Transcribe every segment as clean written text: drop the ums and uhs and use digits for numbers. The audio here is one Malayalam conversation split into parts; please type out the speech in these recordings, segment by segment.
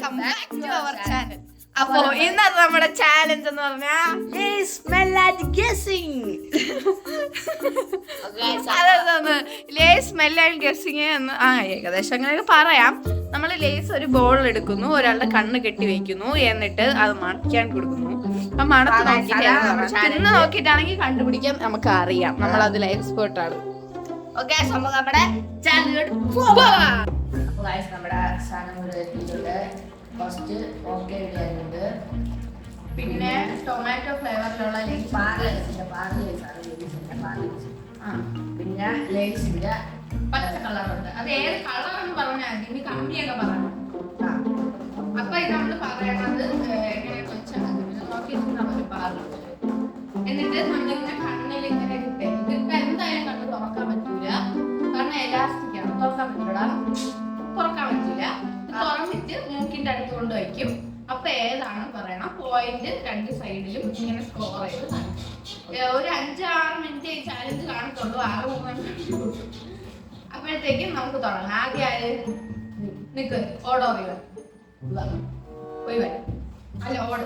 Welcome back to our channel. അപ്പോ ഇന്നത്തെ നമ്മുടെ ചാലഞ്ച് എന്ന് പറഞ്ഞാൽ അതെന്താന്ന് ലേസ് സ്മെൽ ആൻഡ് ഗസ്സിങ് എന്ന് ഏകദേശം അങ്ങനെയൊക്കെ പറയാം. നമ്മൾ ലേസ് ഒരു ബോൾ എടുക്കുന്നു, ഒരാളുടെ കണ്ണ് കെട്ടി വെക്കുന്നു, എന്നിട്ട് അത് മണക്കാൻ കൊടുക്കുന്നു. ആ മണത്ത് നോക്കിയിട്ട് നോക്കിയിട്ടാണെങ്കിൽ കണ്ടുപിടിക്കാൻ നമുക്ക് അറിയാം. നമ്മൾ അതിൽ എക്സ്പേർട്ട് ആണ്. ഓക്കെ, നമ്മുടെ ചാനലിലോട്ട് പോവാം. അപ്പോൾ ഗൈസ് നമ്മുടെ സാധനം എത്തിയിട്ടുണ്ട്. ഫസ്റ്റ് ഓക്കെ ഇടാനുണ്ട്. പിന്നെ ടൊമാറ്റോ ഫ്ലേവറിലുള്ള ലേസ് പിന്നെ ലേസിന്റെ പച്ച കളറുണ്ട്. അത് ഏത് കളറെന്ന് പറഞ്ഞാൽ ഇതിന് കമ്പിയൊക്കെ പറഞ്ഞു. അപ്പൊ ഇത് നമ്മൾ പറയണത് എങ്ങനെയാണെന്ന് വെച്ചാൽ നോക്കിയിട്ട് നമ്മൾ പറഞ്ഞത്. എന്നിട്ട് നമ്മളിങ്ങനെ കണ്ണിൽ ഇങ്ങനെ കിട്ടും. ഇതിപ്പോ എന്തായാലും കണ്ണ് തുറക്കാൻ പറ്റൂല, കാരണം എലാസ്റ്റിക് ആണ്. തുറക്കാൻ പറ്റൂല. തുറന്നിട്ട് മൂക്കിന്റെ അടുത്ത് കൊണ്ട് വയ്ക്കും. അപ്പൊ ഏതാണ് പറയണം. പോയിന്റ് രണ്ട് സൈഡിലും ഇങ്ങനെ സ്കോർ ചെയ്ത് ഒരു 5-6 മിനിറ്റ് ഈ ചാലഞ്ച് കാണത്തുള്ളൂ. 6 അപ്പോഴത്തേക്കും നമുക്ക് തുടങ്ങാം. ആദ്യം നിക്ക് ഓടോറിയോ പോയി വരാം. അല്ല ഓട്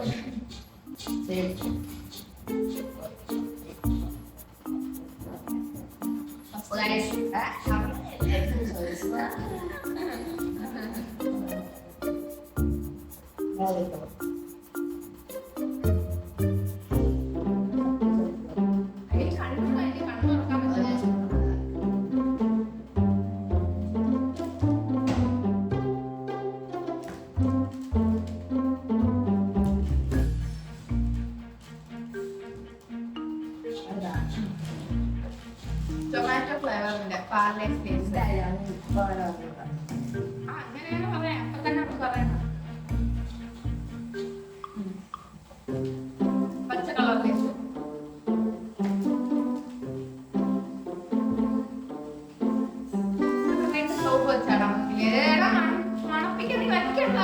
ടൊമാറ്റോ ഫ്ലേവറിന്റെ പാർലേസ് ലേസ് അങ്ങനെയാണ് പറയാം. അപ്പൊ തന്നെ നമുക്ക് പറയണം. പച്ച കളർ ലേസ് സോപ്പ് വെച്ചാടാ മണപ്പിക്കാൻ വയ്ക്കണ്ട.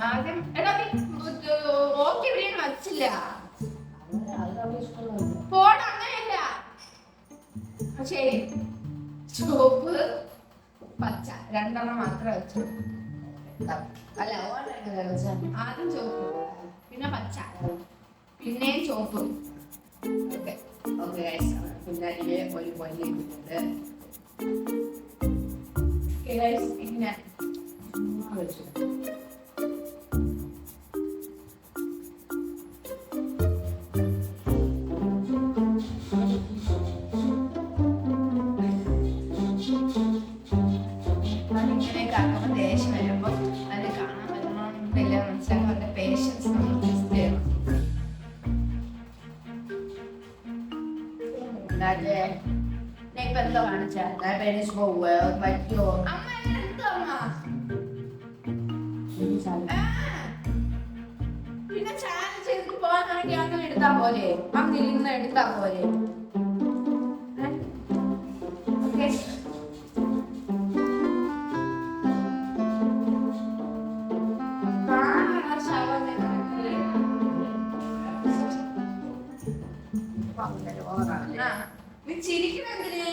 ആദ്യം എടാ ഓക്കെ ഇവിടെയാണ് വച്ചില്ല. പോട അങ്ങനെയല്ല. ശരി, ചുവപ്പ് പച്ച രണ്ടെണ്ണം മാത്രമേ വെച്ചു. ആദ്യം ചുവപ്പ്, പിന്നെ പച്ച, പിന്നെയും ചുവപ്പ്. പിന്നെ ഒരു പൊലി ഇട്ടിട്ടുണ്ട്. ഇങ്ങനെ ഇപ്പൊ എന്തോ കാണിച്ചാ പറ്റിയോ? പിന്നെ ചാലഞ്ച് ചെയ്തിട്ട് പോകാനാണെങ്കിൽ അങ്ങനെ എടുത്താ പോലെ, അന്നിരുന്ന് എടുത്താ പോലെ. നീ ചിരിക്കണെന്തിന്?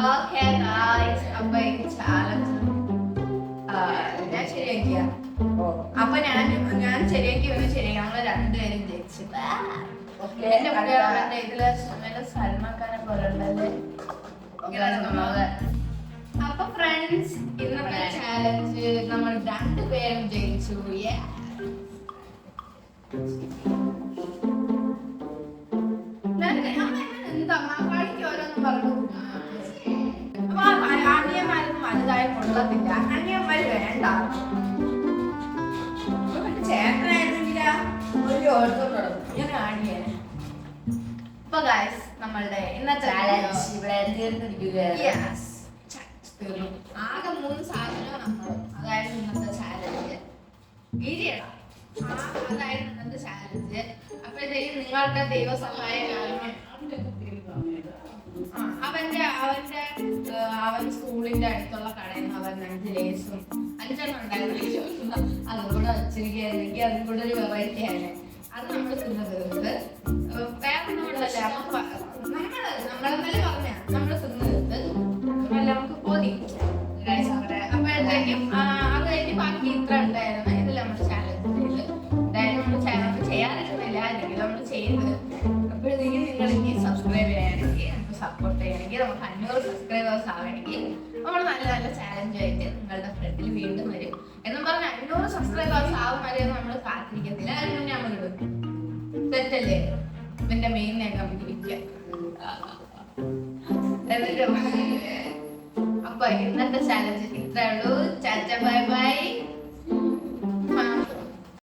ഓക്കെ ഗായ്സ്, അപ്പൊ ഈ ചാലഞ്ച് ഞാൻ ശരിയാക്കിയ. അപ്പൊ ഞാൻ ശരിയാക്കി ഞങ്ങൾ രണ്ടുപേരും ജയിച്ചു. എന്റെ കുട്ടികളെ ഇതില് സൽമാനെ പോലെ ഉണ്ടല്ലേ. അപ്പൊ ഫ്രണ്ട്സ്, ഇന്നത്തെ ചാലഞ്ച് നമ്മൾ രണ്ടുപേരും ജയിച്ചു. കളിക്കോരോന്ന് പറഞ്ഞു. അപ്പൊ അനിയന്മാരൊന്നും വലുതായി കൊള്ളത്തില്ല. അനിയന്മാര് വേണ്ട. ചേട്ടനായിരുന്നില്ല ഒരു ഇങ്ങനെ ആടിയാണ് അപ്പൊ ഗൈസ് നമ്മളുടെ ഇന്നത്തെ ചാലഞ്ച് ഇവിടെ തീർന്നിരിക്കുകയാണ്. Yes. തീർന്നു. ആകെ 3 സാധനവും നമ്മൾ അതായത് ഇന്നത്തെ ചാലഞ്ച് ഇരിയടാ അതായിരുന്നു ഇന്നത്തെ ചാലഞ്ച്. അപ്പോഴത്തേക്കും നിങ്ങളുടെ ദൈവസഹായം കാരണം അവൻ സ്കൂളിന്റെ അടുത്തുള്ള കടയിൽ നിന്ന് അവൻ 5 ലേസും 5 ഉണ്ടായിരുന്നു അതും കൂടെ വച്ചിരിക്കുകയാണെങ്കിൽ അതും കൂടെ ഒരു വെറൈറ്റി ആണ്. അത് നമ്മൾ തിന്നത് വേറെ ഒന്നുമില്ലല്ലേ. അപ്പൊ നമ്മളെന്നാലും പറഞ്ഞ നമ്മൾ തിന്നത് നമുക്ക് പോതി അപ്പോഴത്തേക്കും അത് കഴിഞ്ഞ് ബാക്കി ഇത്ര ഉണ്ടായിരുന്നു. ഇതിൽ നമ്മുടെ ചാലഞ്ച് എന്തായാലും നമ്മൾ ചാനൽ ചെയ്യാനില്ല അല്ലെങ്കിൽ നമ്മൾ ചെയ്യുന്നത്. അപ്പോഴത്തേക്കും നിങ്ങൾ ഇനി സബ്സ്ക്രൈബ് ചെയ്യാനെങ്കിൽ നമുക്ക് സപ്പോർട്ട് ചെയ്യണമെങ്കിൽ നമുക്ക് 500 സബ്സ്ക്രൈബേഴ്സ് ആവണമെങ്കിൽ നമ്മൾ നല്ല നല്ല ചാലഞ്ച് ആയിട്ട് നിങ്ങളുടെ ഫ്രണ്ടിൽ വീണ്ടും വരും എന്നും പറഞ്ഞ് 500 സബ്സ്ക്രൈബേഴ്സ് ആവും വരെ നമ്മൾ കാത്തിരിക്കത്തില്ല. അതിന് മുന്നേ നമ്മൾ ഇടും. തെറ്റല്ലേ? ഇവന്റെ മെയിൻ നമുക്ക് ഇരിക്കാം. അപ്പൊ ഇന്നത്തെ ചാലഞ്ച് ഇത്രേ ഉള്ളൂ. ചാച്ച ബൈ ബൈ.